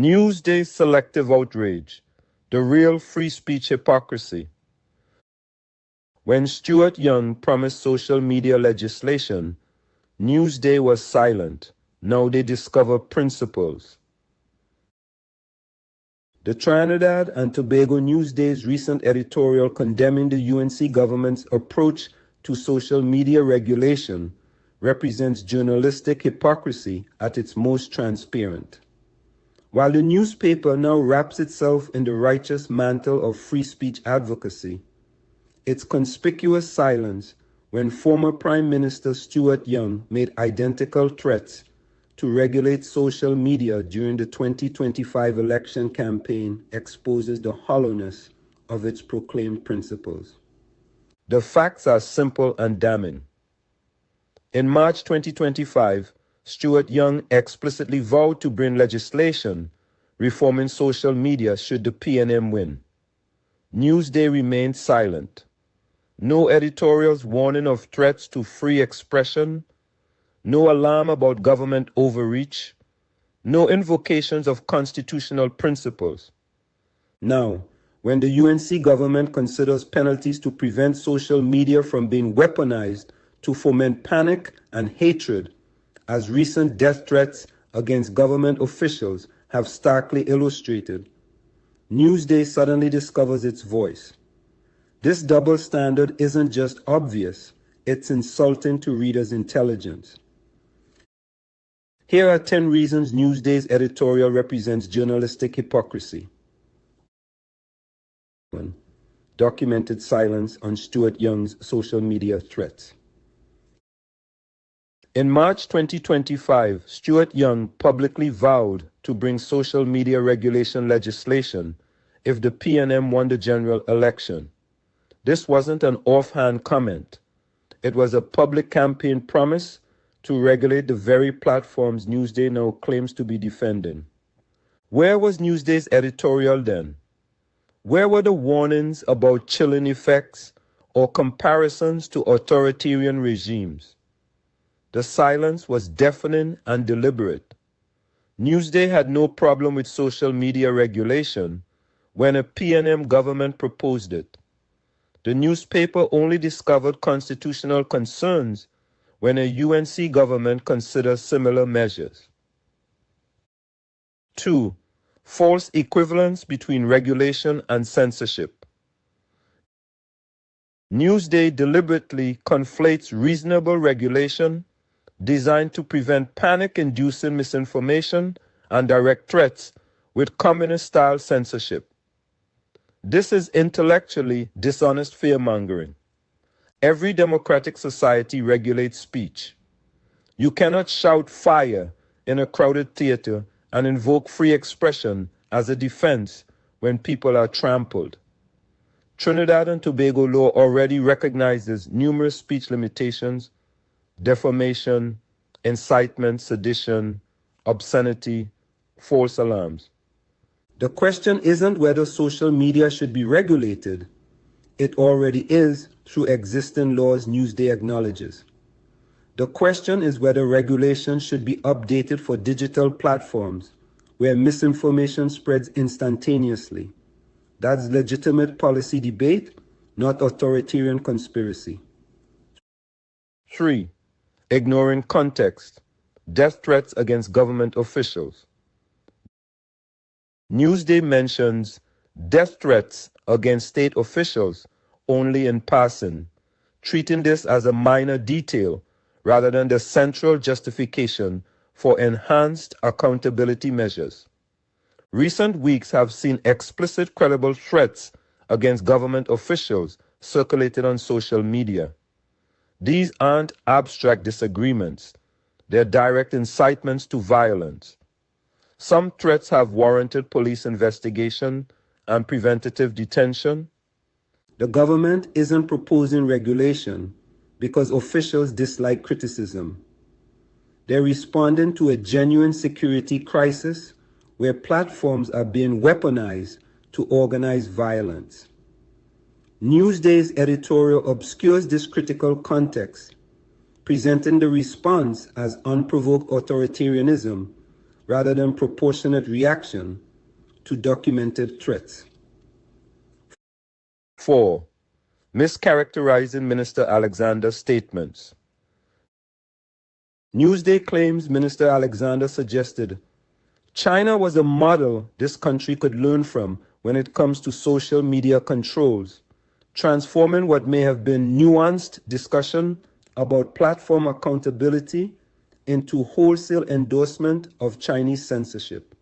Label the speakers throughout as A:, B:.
A: Newsday's Selective Outrage, the real free speech hypocrisy. When Stuart Young promised social media legislation, Newsday was silent. Now they discover principles. The Trinidad and Tobago Newsday's recent editorial condemning the UNC government's approach to social media regulation represents journalistic hypocrisy at its most transparent. While the newspaper now wraps itself in the righteous mantle of free speech advocacy, its conspicuous silence when former Prime Minister Stuart Young made identical threats to regulate social media during the 2025 election campaign exposes the hollowness of its proclaimed principles. The facts are simple and damning. In March 2025, Stuart Young explicitly vowed to bring legislation reforming social media should the PNM win. Newsday remained silent. No editorials warning of threats to free expression, no alarm about government overreach, no invocations of constitutional principles. Now, when the UNC government considers penalties to prevent social media from being weaponized to foment panic and hatred, as recent death threats against government officials have starkly illustrated, Newsday suddenly discovers its voice. This double standard isn't just obvious, it's insulting to readers' intelligence. Here are 10 reasons Newsday's editorial represents journalistic hypocrisy. 1. Documented silence on Stuart Young's social media threats. In March 2025, Stuart Young publicly vowed to bring social media regulation legislation if the PNM won the general election. This wasn't an offhand comment. It was a public campaign promise to regulate the very platforms Newsday now claims to be defending. Where was Newsday's editorial then? Where were the warnings about chilling effects or comparisons to authoritarian regimes? The silence was deafening and deliberate. Newsday had no problem with social media regulation when a PNM government proposed it. The newspaper only discovered constitutional concerns when a UNC government considered similar measures. 2. False equivalence between regulation and censorship. Newsday deliberately conflates reasonable regulation designed to prevent panic-inducing misinformation and direct threats with communist-style censorship. This is intellectually dishonest fear-mongering. Every democratic society regulates speech. You cannot shout fire in a crowded theater and invoke free expression as a defense when people are trampled. Trinidad and Tobago law already recognizes numerous speech limitations: defamation, incitement, sedition, obscenity, false alarms. The question isn't whether social media should be regulated. It already is through existing laws Newsday acknowledges. The question is whether regulation should be updated for digital platforms where misinformation spreads instantaneously. That's legitimate policy debate, not authoritarian conspiracy. 3. Ignoring context. Death threats against government officials. Newsday mentions death threats against state officials only in passing, treating this as a minor detail rather than the central justification for enhanced accountability measures. Recent weeks have seen explicit credible threats against government officials circulated on social media. These aren't abstract disagreements. They're direct incitements to violence. Some threats have warranted police investigation and preventative detention. The government isn't proposing regulation because officials dislike criticism. They're responding to a genuine security crisis where platforms are being weaponized to organize violence. Newsday's editorial obscures this critical context, presenting the response as unprovoked authoritarianism rather than proportionate reaction to documented threats. 4. Mischaracterizing Minister Alexander's statements. Newsday claims Minister Alexander suggested China was a model this country could learn from when it comes to social media controls, transforming what may have been nuanced discussion about platform accountability into wholesale endorsement of Chinese censorship.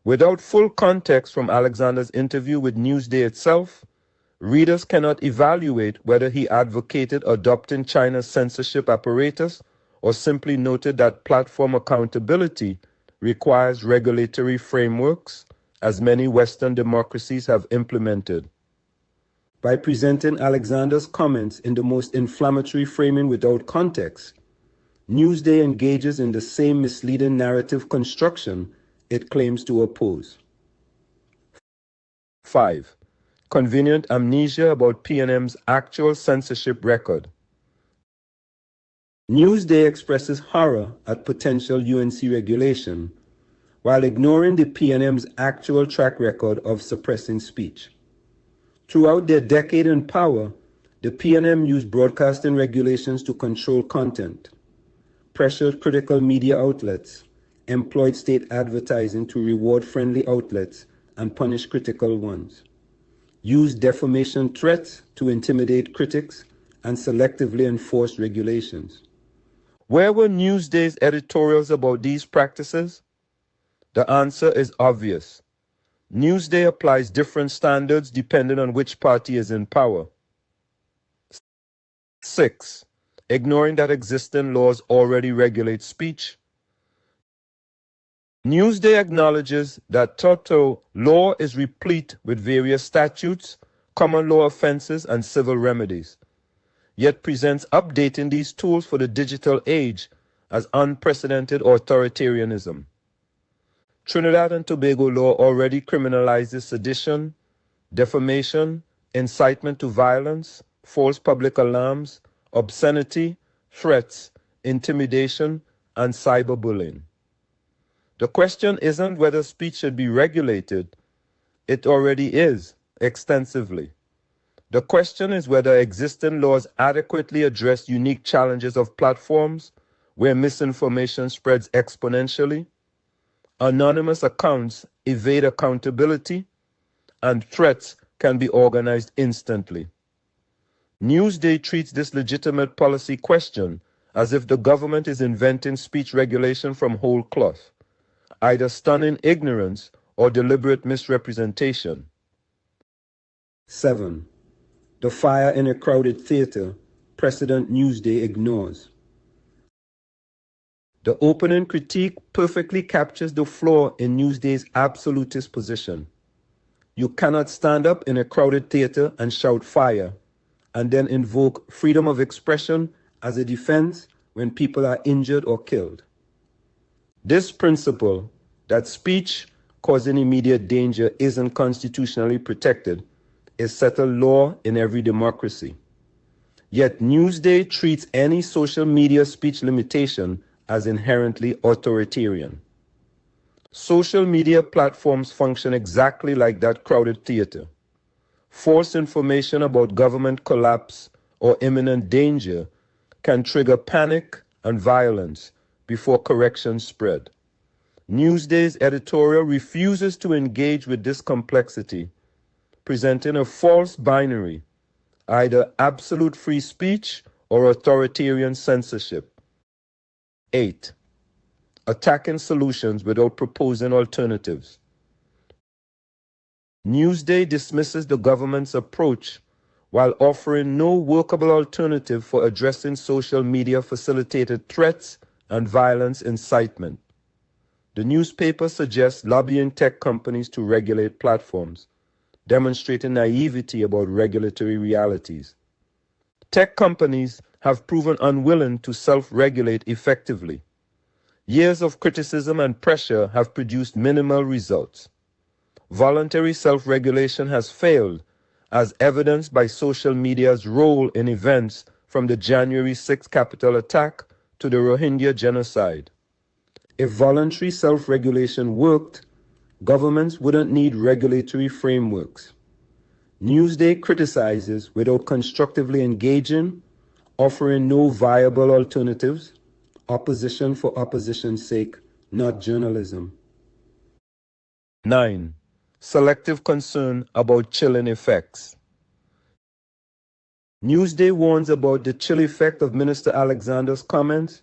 A: Without full context from Alexander's interview with Newsday itself, readers cannot evaluate whether he advocated adopting China's censorship apparatus or simply noted that platform accountability requires regulatory frameworks, as many Western democracies have implemented. By presenting Alexander's comments in the most inflammatory framing without context, Newsday engages in the same misleading narrative construction it claims to oppose. 5. Convenient amnesia about PNM's actual censorship record. Newsday expresses horror at potential UNC regulation, while ignoring the PNM's actual track record of suppressing speech. Throughout their decade in power, the PNM used broadcasting regulations to control content, pressured critical media outlets, employed state advertising to reward friendly outlets and punish critical ones, used defamation threats to intimidate critics, and selectively enforced regulations. Where were Newsday's editorials about these practices? The answer is obvious. Newsday applies different standards depending on which party is in power. 6. Ignoring that existing laws already regulate speech. Newsday acknowledges that Toto law is replete with various statutes, common law offenses, and civil remedies, yet presents updating these tools for the digital age as unprecedented authoritarianism. Trinidad and Tobago law already criminalizes sedition, defamation, incitement to violence, false public alarms, obscenity, threats, intimidation, and cyberbullying. The question isn't whether speech should be regulated. It already is, extensively. The question is whether existing laws adequately address unique challenges of platforms where misinformation spreads exponentially, anonymous accounts evade accountability, and threats can be organized instantly. Newsday treats this legitimate policy question as if the government is inventing speech regulation from whole cloth, either stunning ignorance or deliberate misrepresentation. 7. The fire in a crowded theater, precedent Newsday ignores. The opening critique perfectly captures the flaw in Newsday's absolutist position. You cannot stand up in a crowded theater and shout fire, and then invoke freedom of expression as a defense when people are injured or killed. This principle, that speech causing immediate danger isn't constitutionally protected, is settled law in every democracy. Yet Newsday treats any social media speech limitation as inherently authoritarian. Social media platforms function exactly like that crowded theater. False information about government collapse or imminent danger can trigger panic and violence before corrections spread. Newsday's editorial refuses to engage with this complexity, presenting a false binary, either absolute free speech or authoritarian censorship. 8. Attacking solutions without proposing alternatives. Newsday dismisses the government's approach while offering no workable alternative for addressing social media-facilitated threats and violence incitement. The newspaper suggests lobbying tech companies to regulate platforms, demonstrating naivety about regulatory realities. Tech companies have proven unwilling to self-regulate effectively. Years of criticism and pressure have produced minimal results. Voluntary self-regulation has failed, as evidenced by social media's role in events from the January 6th Capitol attack to the Rohingya genocide. If voluntary self-regulation worked, governments wouldn't need regulatory frameworks. Newsday criticizes without constructively engaging, offering no viable alternatives, opposition for opposition's sake, not journalism. 9. Selective concern about chilling effects. Newsday warns about the chill effect of Minister Alexander's comments,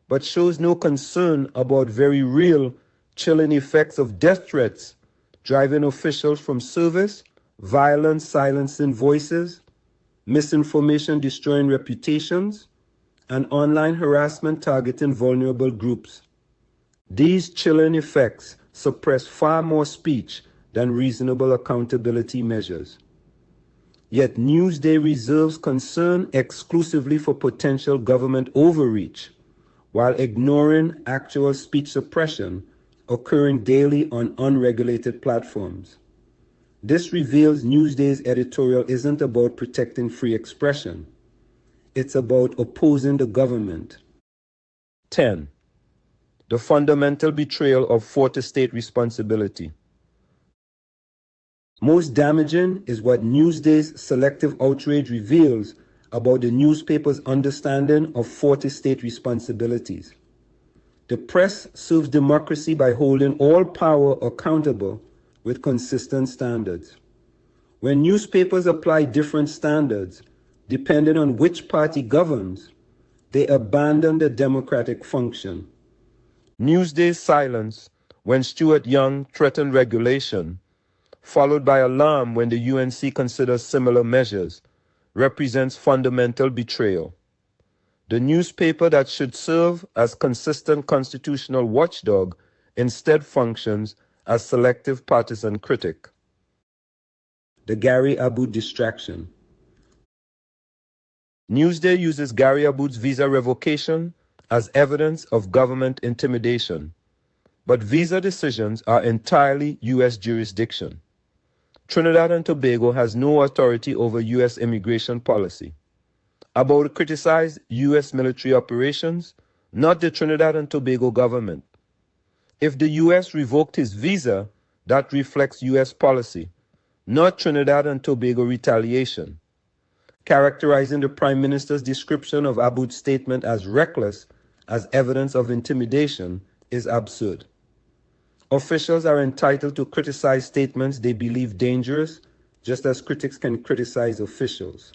A: but shows no concern about very real chilling effects of death threats, driving officials from service, violence silencing voices, misinformation destroying reputations, and online harassment targeting vulnerable groups. These chilling effects suppress far more speech than reasonable accountability measures. Yet Newsday reserves concern exclusively for potential government overreach, while ignoring actual speech suppression occurring daily on unregulated platforms. This reveals Newsday's editorial isn't about protecting free expression. It's about opposing the government. 10. The fundamental betrayal of fourth estate responsibility. Most damaging is what Newsday's Selective Outrage reveals about the newspaper's understanding of fourth estate responsibilities. The press serves democracy by holding all power accountable with consistent standards. When newspapers apply different standards, depending on which party governs, they abandon the democratic function. Newsday's silence when Stuart Young threatened regulation, followed by alarm when the UNC considers similar measures, represents fundamental betrayal. The newspaper that should serve as consistent constitutional watchdog instead functions as selective partisan critic. The Gary Aboud distraction. Newsday uses Gary Aboud's visa revocation as evidence of government intimidation, but visa decisions are entirely U.S. jurisdiction. Trinidad and Tobago has no authority over U.S. immigration policy. Aboud criticized U.S. military operations, not the Trinidad and Tobago government. If the U.S. revoked his visa, that reflects U.S. policy, not Trinidad and Tobago retaliation. Characterizing the Prime Minister's description of Aboud's statement as reckless as evidence of intimidation is absurd. Officials are entitled to criticize statements they believe dangerous, just as critics can criticize officials.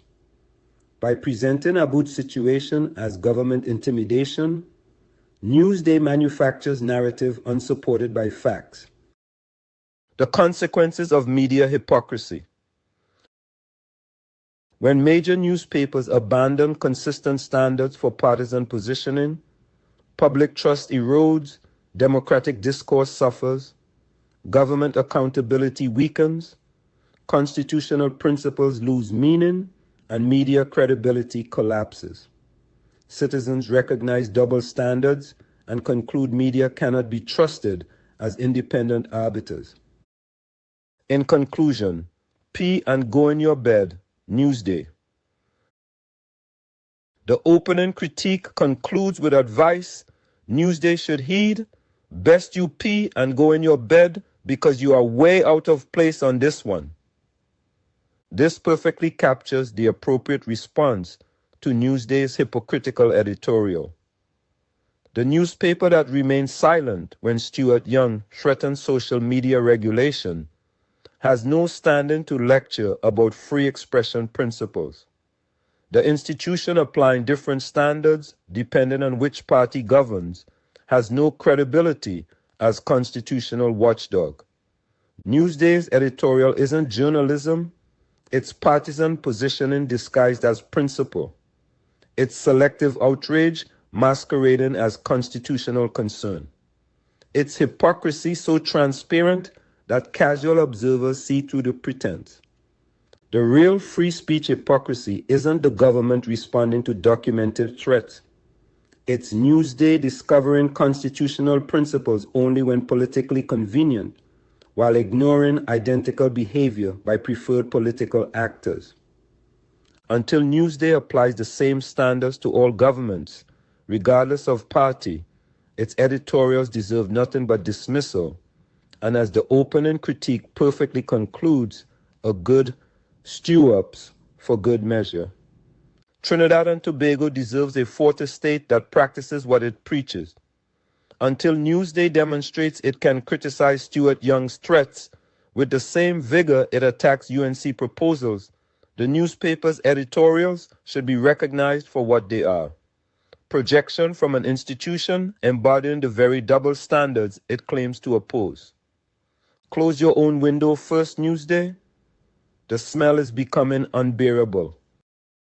A: By presenting Aboud's situation as government intimidation, Newsday manufactures narrative unsupported by facts. The consequences of media hypocrisy. When major newspapers abandon consistent standards for partisan positioning, public trust erodes, democratic discourse suffers, government accountability weakens, constitutional principles lose meaning, and media credibility collapses. Citizens recognize double standards and conclude media cannot be trusted as independent arbiters. In conclusion, pee and go in your bed, Newsday. The opening critique concludes with advice Newsday should heed. Best you pee and go in your bed because you are way out of place on this one. This perfectly captures the appropriate response to Newsday's hypocritical editorial. The newspaper that remained silent when Stuart Young threatened social media regulation has no standing to lecture about free expression principles. The institution applying different standards depending on which party governs has no credibility as constitutional watchdog. Newsday's editorial isn't journalism, it's partisan positioning disguised as principle. It's selective outrage masquerading as constitutional concern. It's hypocrisy so transparent that casual observers see through the pretense. The real free speech hypocrisy isn't the government responding to documented threats. It's Newsday discovering constitutional principles only when politically convenient, while ignoring identical behavior by preferred political actors. Until Newsday applies the same standards to all governments, regardless of party, its editorials deserve nothing but dismissal, and as the opening critique perfectly concludes, a good stew-ups for good measure. Trinidad and Tobago deserves a fourth estate that practices what it preaches. Until Newsday demonstrates it can criticize Stuart Young's threats with the same vigor it attacks UNC proposals, the newspaper's editorials should be recognized for what they are: projection from an institution embodying the very double standards it claims to oppose. Close your own window first, Newsday. The smell is becoming unbearable.